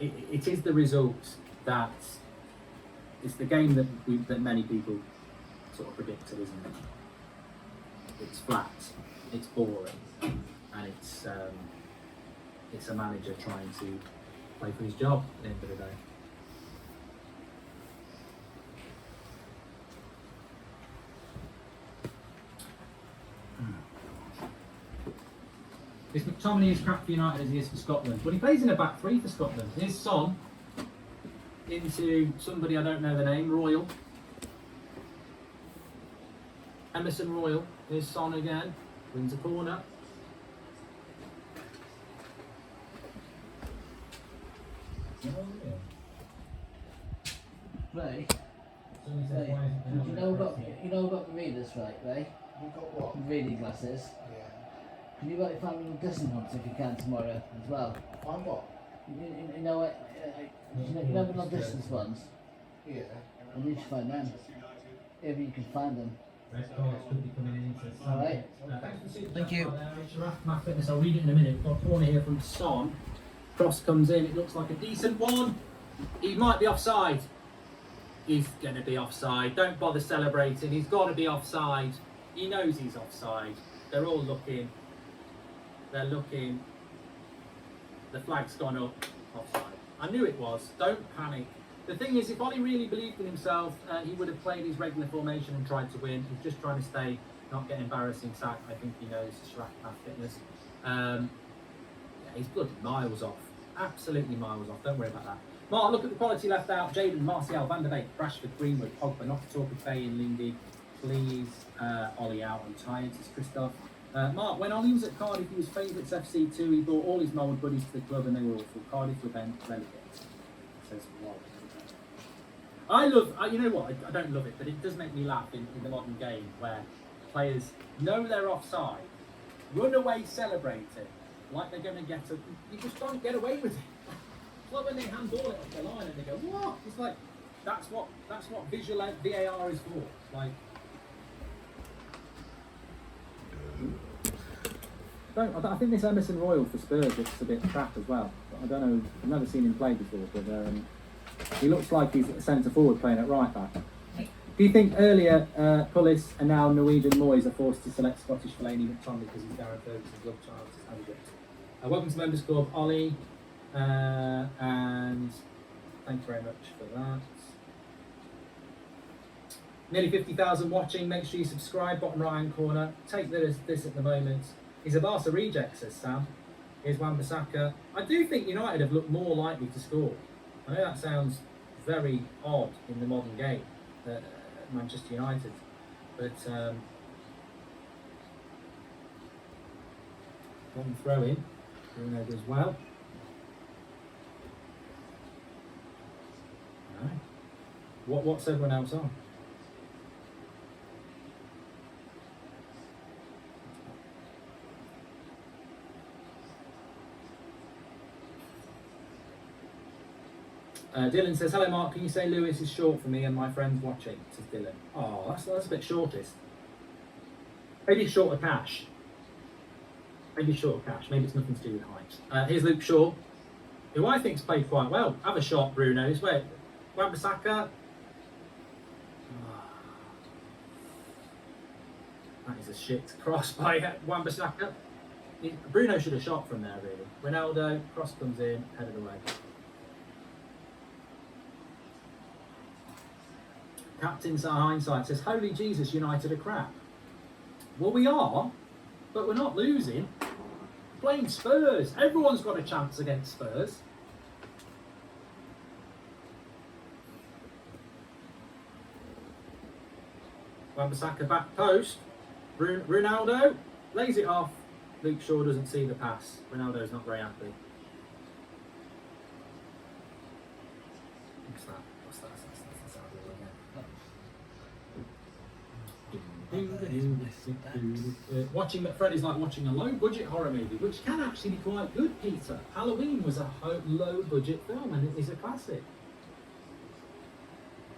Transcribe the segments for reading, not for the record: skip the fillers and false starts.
it is the result that it's the game that many people sort of predicted, isn't it? It's flat, it's boring, and it's a manager trying to play for his job at the end of the day. Is McTominay as crap for United as he is for Scotland? Well, he plays in a back three for Scotland. Here's Son into somebody I don't know the name, Royal. Emerson Royal. Here's Son again. Wins a corner. Ray, you know about the readers, right, Ray? You got what? Reading glasses. Yeah. Can you write find me dusting hooks if you can tomorrow as well? Find what? You know what? You know the long distance ones? Yeah. I need to find them. If you can find them. Alright. Thank you. Matt Fitness, I'll read it in a minute. We've got a corner here from Son. Cross comes in, it looks like a decent one. He might be offside. He's going to be offside. Don't bother celebrating. He's got to be offside. He knows he's offside. They're all looking. They're looking. The flag's gone up. Offside. I knew it was. Don't panic. The thing is, if Ollie really believed in himself, he would have played his regular formation and tried to win. He's just trying to stay, not get embarrassing sack. I think he knows Matt Fitness. Yeah, he's bloody miles off. Absolutely miles off. Don't worry about that. Mark, look at the quality left out. Jaden, Martial, Van der Beek, Rashford, Greenwood, Pogba, not to talk of Faye and Lindy. Please, Ollie out on tired, says Christoph. Mark, when Ollie was at Cardiff, he was favourites FC2. He brought all his mould buddies to the club and they were awful. Cardiff were then relegated. Says what? I love, you know what, I don't love it, but it does make me laugh in the modern game where players know they're offside, run away celebrating, like they're going to get a, you just don't get away with it. It's like when they handball it off the line and they go, what? It's like, that's what visual VAR is for. Like, I think this Emerson Royal for Spurs looks a bit crap as well. I don't know, I've never seen him play before, but he looks like he's a centre forward playing at right back. Do you think earlier Pullis and now Norwegian Moyes are forced to select Scottish Fellaini McTominay because he's Darren Ferguson's love child? Welcome to Members Club, Ollie, and thanks very much for that. Nearly 50,000 watching. Make sure you subscribe. Bottom right hand corner. Take this at the moment. He's a Barca reject, says Sam. Here's Wan-Bissaka. I do think United have looked more likely to score. I know that sounds very odd in the modern game, Manchester United, but one throw in, Bruno does well. No. What's everyone else on? Dylan says, hello Mark, can you say Lewis is short for me and my friends watching? Says Dylan. Oh, that's a bit shortest. Maybe short of cash. Maybe short of cash. Maybe it's nothing to do with height. Here's Luke Shaw, who I think's played quite well. Have a shot, Bruno. Wait, Wan-Bissaka. That is a shit cross by Wan-Bissaka. Bruno should have shot from there, really. Ronaldo, cross comes in, headed away. Captain's hindsight says, holy Jesus, United are crap. Well, we are, but we're not losing. Playing Spurs. Everyone's got a chance against Spurs. Wan-Bissaka back post. Ronaldo lays it off. Luke Shaw doesn't see the pass. Ronaldo's not very happy. What's that? Watching McFred is like watching a low-budget horror movie, which can actually be quite good, Peter. Halloween was a low-budget film, and it is a classic.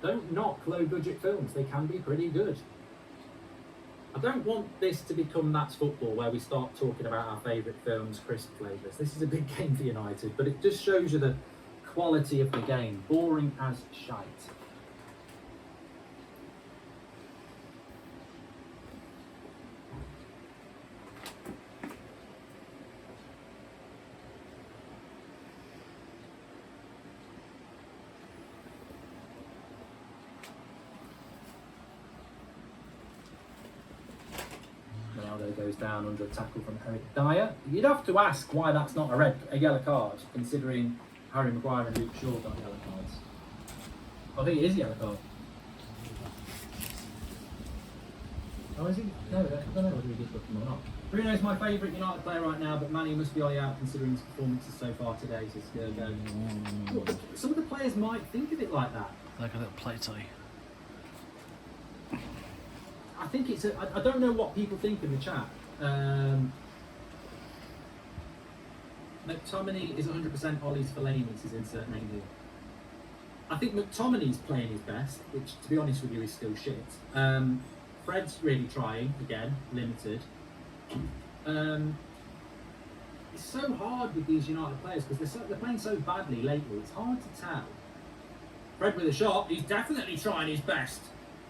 Don't knock low-budget films; they can be pretty good. I don't want this to become That's Football, where we start talking about our favourite films, crisp flavours. This is a big game for United, but it just shows you the quality of the game. Boring as shite. Ronaldo goes down under a tackle from Eric Dyer. You'd have to ask why that's not a yellow card, considering Harry Maguire and Luke Shaw got yellow cards. I think it is a yellow card. Oh, is he? No, I don't know whether he did book him or not. Bruno's my favourite United player right now, but Manny must be Ollie out considering his performances so far today. So it's going to go. Look, some of the players might think of it like that. Like a little play tie. I think it's I don't know what people think in the chat. McTominay is 100% Ollie's Fellaini, is insert name here. I think McTominay's playing his best, which, to be honest with you, is still shit. Fred's really trying, again, limited. It's so hard with these United players because they're playing so badly lately. It's hard to tell. Fred with a shot, he's definitely trying his best.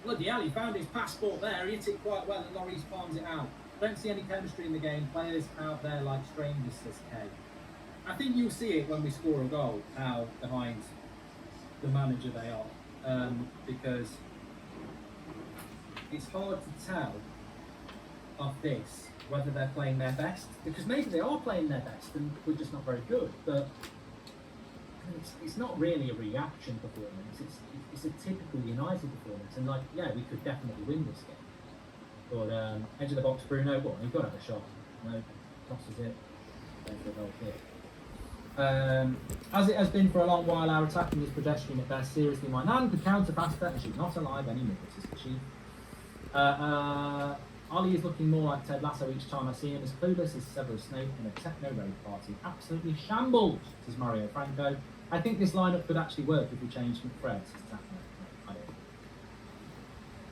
Bloody hell, he found his passport there, he hit it quite well and Lloris palms it out. Don't see any chemistry in the game, players out there like strangers, says Kay. I think you'll see it when we score a goal, how behind the manager they are. Because it's hard to tell of this whether they're playing their best, because maybe they are playing their best and we're just not very good, but it's not really a reaction performance, it's a typical United performance, and like, yeah, we could definitely win this game. But edge of the box Bruno, well, you've got to have a shot. No, crosses it, goes for a goal kick. As it has been for a long while, our attacking is pedestrian at best. Seriously, my nan could counter faster and she's not alive anymore, says the chief. Ollie is looking more like Ted Lasso each time I see him. As clueless as Severus Snape in a techno-rave party. Absolutely shambles, says Mario Franco. I think this lineup could actually work if we changed McFred.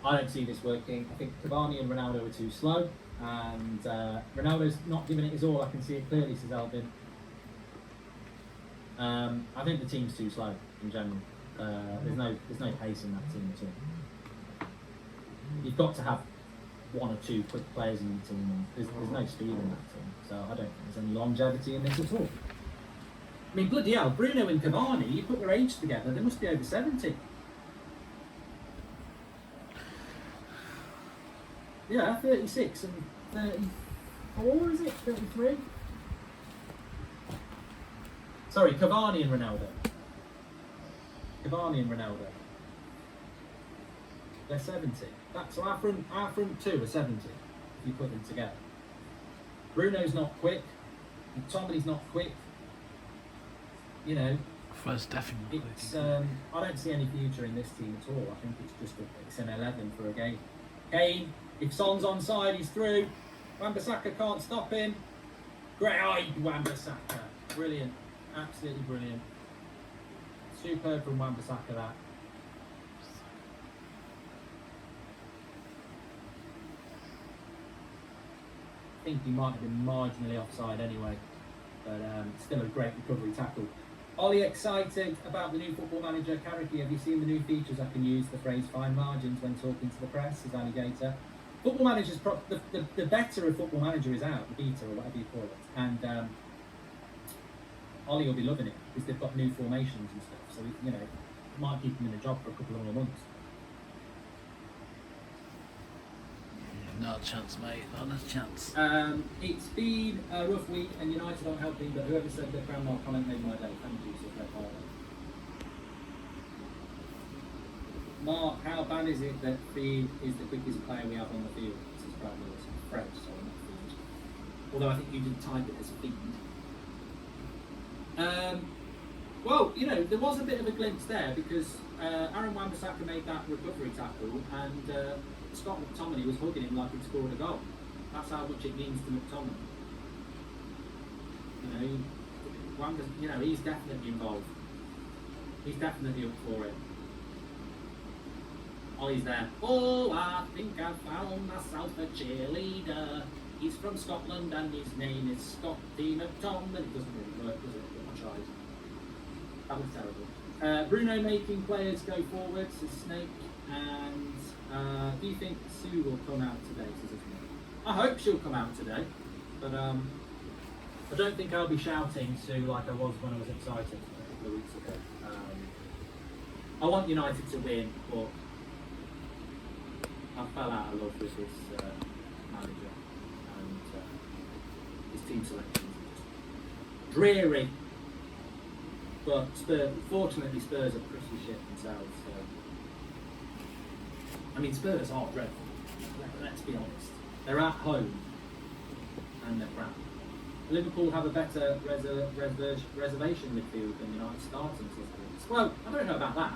I don't see this working. I think Cavani and Ronaldo are too slow, and Ronaldo's not giving it his all. I can see it clearly, says Alvin. I think the team's too slow in general. There's no pace in that team at all. You've got to have one or two quick players in the team, and there's no speed in that team. So I don't think there's any longevity in this at all. I mean, bloody hell, Bruno and Cavani, you put their age together, they must be over 70. Yeah, 36 and 34, is it? 33? Sorry, Cavani and Ronaldo. Cavani and Ronaldo. They're 70. So our front two are 70, if you put them together. Bruno's not quick. McTominay's not quick. You know, First definitely. it's I don't see any future in this team at all. I think it's an 11 for a game. Kane, if Son's onside, he's through. Wan-Bissaka can't stop him. Great eye, Wan-Bissaka. Brilliant. Absolutely brilliant. Superb from Wan-Bissaka, that. I think he might have been marginally offside anyway, but still a great recovery tackle. Ollie excited about the new Football Manager. Karaki, have you seen the new features I can use the phrase fine margins when talking to the press, says Alligator. Football Manager's the better of Football Manager is out, the beta or whatever you call it, and Ollie will be loving it because they've got new formations and stuff, so you know, it might keep him in a job for a couple of more months. Not a chance, mate. Not a chance. It's been a rough week and United aren't helping, but whoever said that Grandma comment made my day. Thank you, so Fred Harlan. Mark, how bad is it that Feed is the quickest player we have on the field? This is Brad Lewis. Fred, sorry, not Feed. Although I think you did type it as Feed. Well, you know, there was a bit of a glimpse there because Aaron Wan-Bissaka made that recovery tackle and Scott McTominay was hugging him like he'd scored a goal. That's how much it means to McTominay. You know, he's definitely involved. He's definitely up for it. Ollie's there. Oh, I think I found myself a cheerleader. He's from Scotland and his name is Scotty McTominay. It doesn't really work, does it? But I tried. That was terrible. Bruno making players go forwards is Snake. And do you think Sue will come out today? I hope she'll come out today. But I don't think I'll be shouting Sue like I was when I was excited a couple of weeks ago. I want United to win, but I fell out of love with his manager and his team selections are just dreary. But fortunately, Spurs are pretty shit themselves. So. I mean, Spurs are dreadful. Let's be honest. They're at home and they're crap. Liverpool have a better reservation midfield than United starting systems. Well, I don't know about that.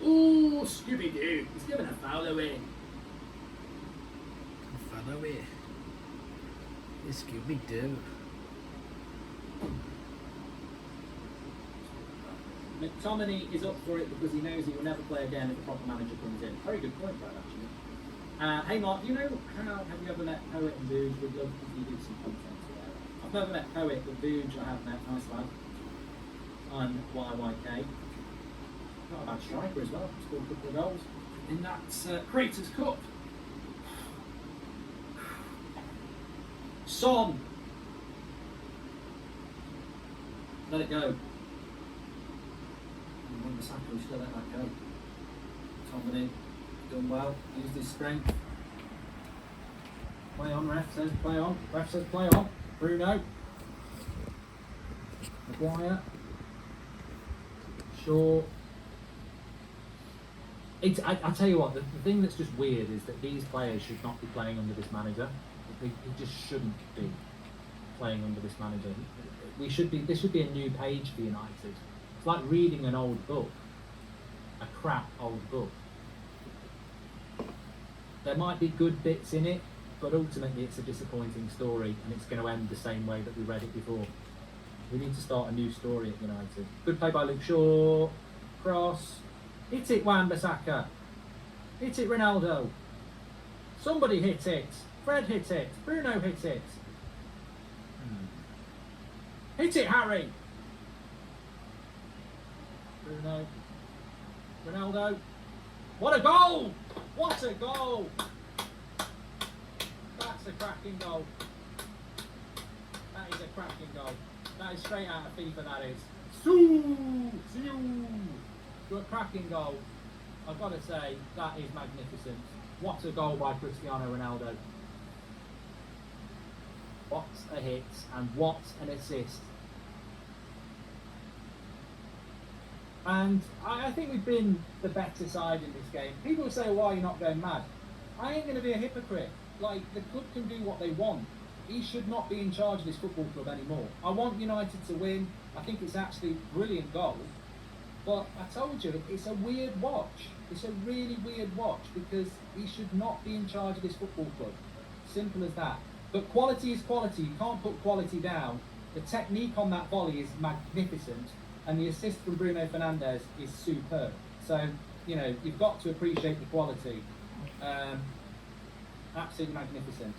Ooh, Scooby-Doo. He's given a foul away. Foul away. It's Scooby-Doo. McTominay is up for it because he knows he will never play again if a proper manager comes in. Very good point, Brad, actually. Hey, Mark, you know how have you ever met Poet and Booge? We'd love if you did some content together. I've never met Poet, but Booge I have met. Nice lad. On YYK. Not a bad striker as well. Scored a couple of goals in that Creators Cup. Son! Let it go. Wan-Bissaka, we still let that go. Tomlin done well, used his strength. Play on, ref says play on. Ref says play on. Bruno. Maguire. Shaw. I tell you what, the thing that's just weird is that these players should not be playing under this manager. They just shouldn't be playing under this manager. This should be a new page for United. It's like reading an old book, a crap old book. There might be good bits in it, but ultimately it's a disappointing story and it's going to end the same way that we read it before. We need to start a new story at United. Good play by Luke Shaw. Cross. Hit it, Wan-Bissaka. Hit it, Ronaldo. Somebody hit it. Fred hit it. Bruno hit it. Hit it, Harry. Bruno. Ronaldo. What a goal! What a goal! That's a cracking goal. That is a cracking goal. That is straight out of FIFA, that is. Good cracking goal. I've got to say, that is magnificent. What a goal by Cristiano Ronaldo. What a hit and what an assist. And I think we've been the better side in this game. People say, why are you not going mad? I ain't going to be a hypocrite. Like, the club can do what they want. He should not be in charge of this football club anymore. I want United to win. I think it's actually a brilliant goal. But I told you, it's a weird watch. It's a really weird watch because he should not be in charge of this football club. Simple as that. But quality is quality. You can't put quality down. The technique on that volley is magnificent. And the assist from Bruno Fernandes is superb. So, you know, you've got to appreciate the quality. Absolutely magnificent.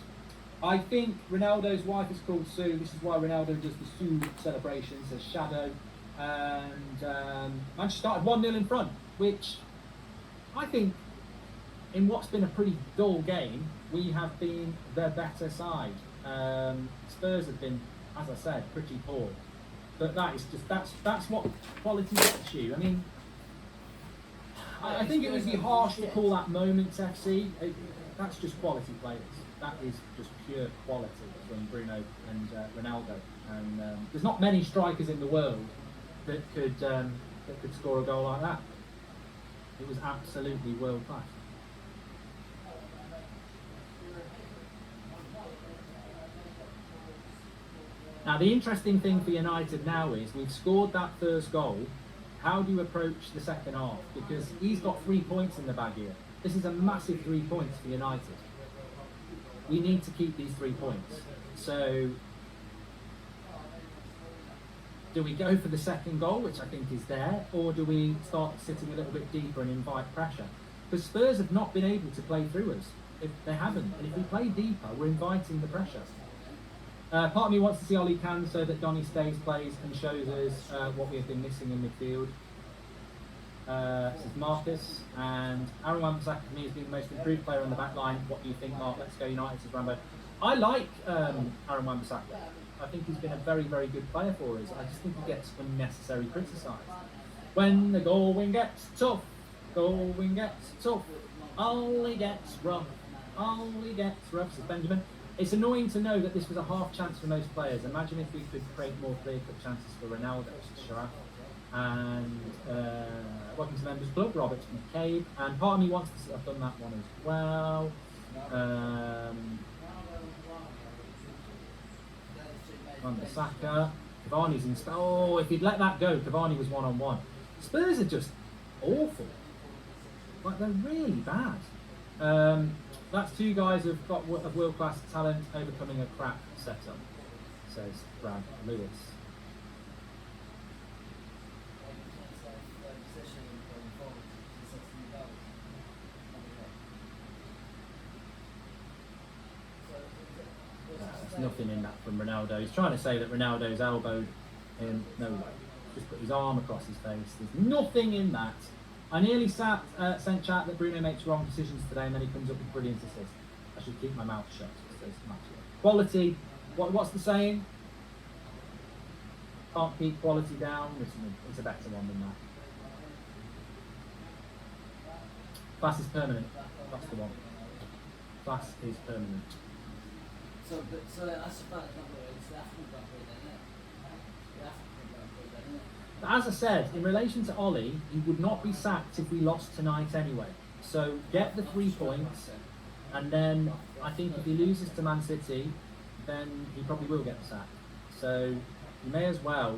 I think Ronaldo's wife is called Sue. This is why Ronaldo does the Sue celebrations as Shadow. And Manchester started 1-0 in front, which I think in what's been a pretty dull game, we have been the better side. Spurs have been, as I said, pretty poor. But that is just that's what quality gets you. I mean, I think it would be harsh to call that Moments FC. That's just quality players. That is just pure quality from Bruno and Ronaldo. And there's not many strikers in the world that could score a goal like that. It was absolutely world class. Now the interesting thing for United now is we've scored that first goal. How do you approach the second half? Because he's got 3 points in the bag here. This is a massive 3 points for United. We need to keep these 3 points. So do we go for the second goal, which I think is there, or do we start sitting a little bit deeper and invite pressure? Because Spurs have not been able to play through us. If they haven't. And if we play deeper, we're inviting the pressure. Part of me wants to see Ollie Can so that Donny stays, plays, and shows us what we have been missing in midfield. This is Marcus, and Aaron Wan-Bissaka for me has been the most improved player on the back line. What do you think, Mark? Let's go United, says Rambo. I like Aaron Wan-Bissaka. I think he's been a very, very good player for us. I just think he gets unnecessarily criticised. When the going gets tough, Ollie gets rough, says Benjamin. It's annoying to know that this was a half chance for most players. Imagine if we could create more clear-cut chances for Ronaldo, says Sharaf. And welcome to Members Club, Robert McCabe. And part of me wants to see, I've done that one as well. Wan-Bissaka. Cavani's in. Oh, if he'd let that go, Cavani was one-on-one. Spurs are just awful. Like, they're really bad. That's two guys who've got a world-class talent overcoming a crap setup, says Brad Lewis. There's nothing in that from Ronaldo. He's trying to say that Ronaldo's elbowed him. No way. Just put his arm across his face. There's nothing in that. I nearly sent chat that Bruno makes wrong decisions today, and then he comes up with brilliant assist. I should keep my mouth shut, says Matthew. Quality. What's the saying? Can't keep quality down. Listen, it's a better one than that. Class is permanent. That's the one. Class is permanent. So that's the fact it's the African Grand Prix then, isn't it? The African Grand Prix then, isn't it? As I said, in relation to Ollie, he would not be sacked if we lost tonight anyway. So get the 3 points, and then I think if he loses to Man City, then he probably will get the sack. So you may as well.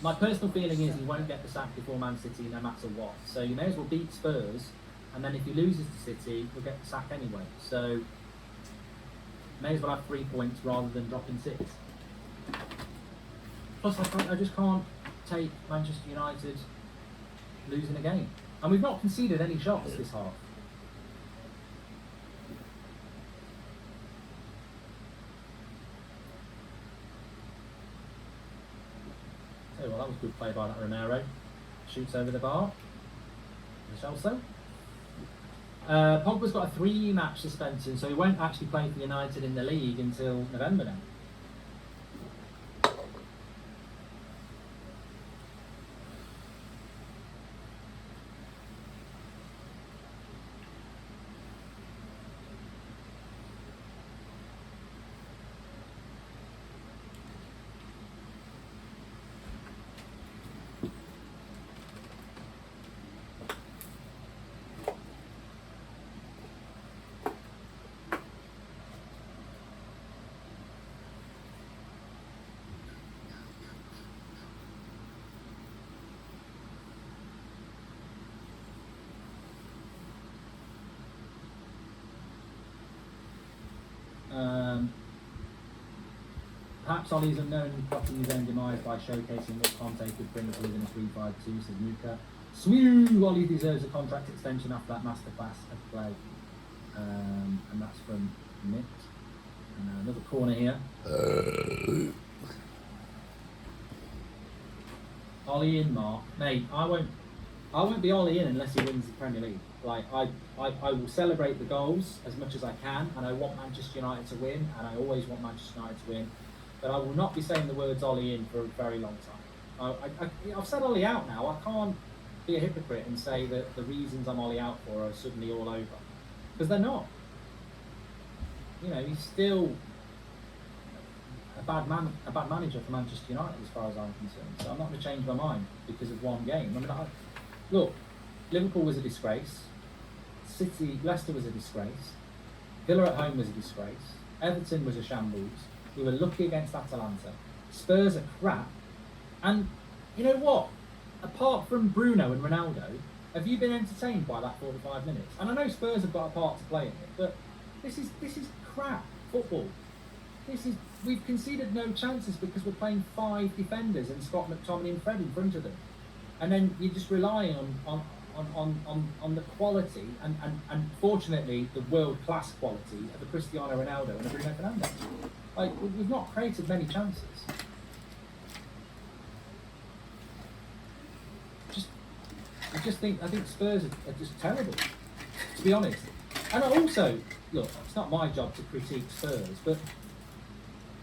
My personal feeling is he won't get the sack before Man City no matter what. So you may as well beat Spurs, and then if he loses to City, he'll get the sack anyway. So may as well have 3 points rather than dropping 6. Plus, I just can't take Manchester United losing a game. And we've not conceded any shots this half. Oh, well, that was good play by that Romero. Shoots over the bar. Chelsea. Pogba's got a 3-match suspension, so he won't actually play for United in the league until November now. Perhaps Ollie's unknown plotting his own demise by showcasing what Conte could bring us within a 3-5-2, says Nuka. Smooth! Ollie deserves a contract extension after that masterclass of play. And that's from Nick. And another corner here. Ollie in, Mark. Mate, I won't be Ollie in unless he wins the Premier League. Like, I will celebrate the goals as much as I can, and I want Manchester United to win, and I always want Manchester United to win. But I will not be saying the words Ollie in for a very long time. I've said Ollie out now. I can't be a hypocrite and say that the reasons I'm Ollie out for are suddenly all over, because they're not. You know, he's still a bad manager for Manchester United as far as I'm concerned. So I'm not going to change my mind because of one game. I mean, look, Liverpool was a disgrace. Leicester was a disgrace. Villa at home was a disgrace. Everton was a shambles. We were lucky against Atalanta. Spurs are crap. And you know what? Apart from Bruno and Ronaldo, have you been entertained by that 45 minutes? And I know Spurs have got a part to play in it, but this is crap football. We've conceded no chances because we're playing 5 defenders and Scott McTominay and Fred in front of them. And then you're just relying on the quality and fortunately the world class quality of a Cristiano Ronaldo and a Bruno Fernandes. Like we've not created many chances. I think Spurs are just terrible, to be honest. And I also, look, it's not my job to critique Spurs, but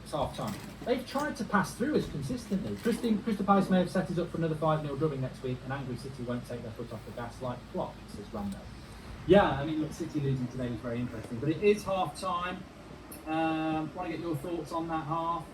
it's half time. They've tried to pass through us consistently. Crystal Palace may have set us up for another 5-0 drubbing next week, and angry City won't take their foot off the gas like Klopp, says Rando. Yeah, I mean, look, City losing today was very interesting, but it is half time. Want to get your thoughts on that half?